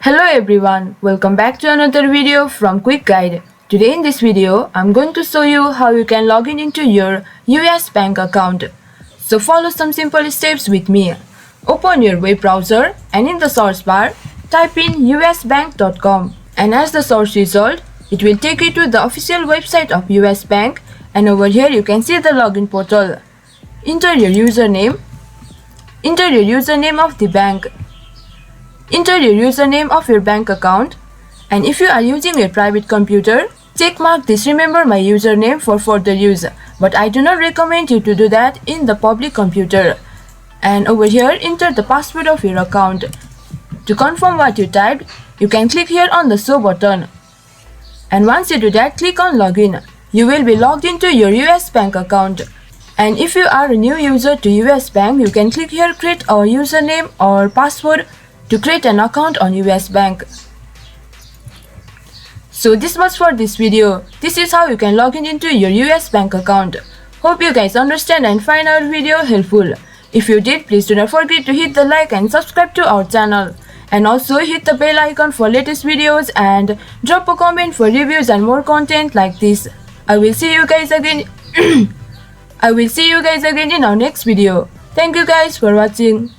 Hello everyone, welcome back to another video from Quick Guide. Today in this video, I'm going to show you how you can log in into your US bank account. So follow some simple steps with me. Open your web browser and in the search bar, type in usbank.com, and as the search result, it will take you to the official website of US Bank, and over here you can see the login portal. Enter your username of the bank. Enter your username of your bank account, and if you are using a private computer, check mark this remember my username for further use, but I do not recommend you to do that in the public computer. And over here enter the password of your account. To confirm what you typed, you can click here on the show button, and once you do that, click on login. You will be logged into your US bank account. And if you are a new user to US Bank, you can click here create a username or password to create an account on US Bank. So this much for this video. This is how you can log in into your US Bank account. Hope you guys understand and find our video helpful. If you did, please do not forget to hit the like and subscribe to our channel. And also hit the bell icon for latest videos and drop a comment for reviews and more content like this. I will see you guys again in our next video. Thank you guys for watching.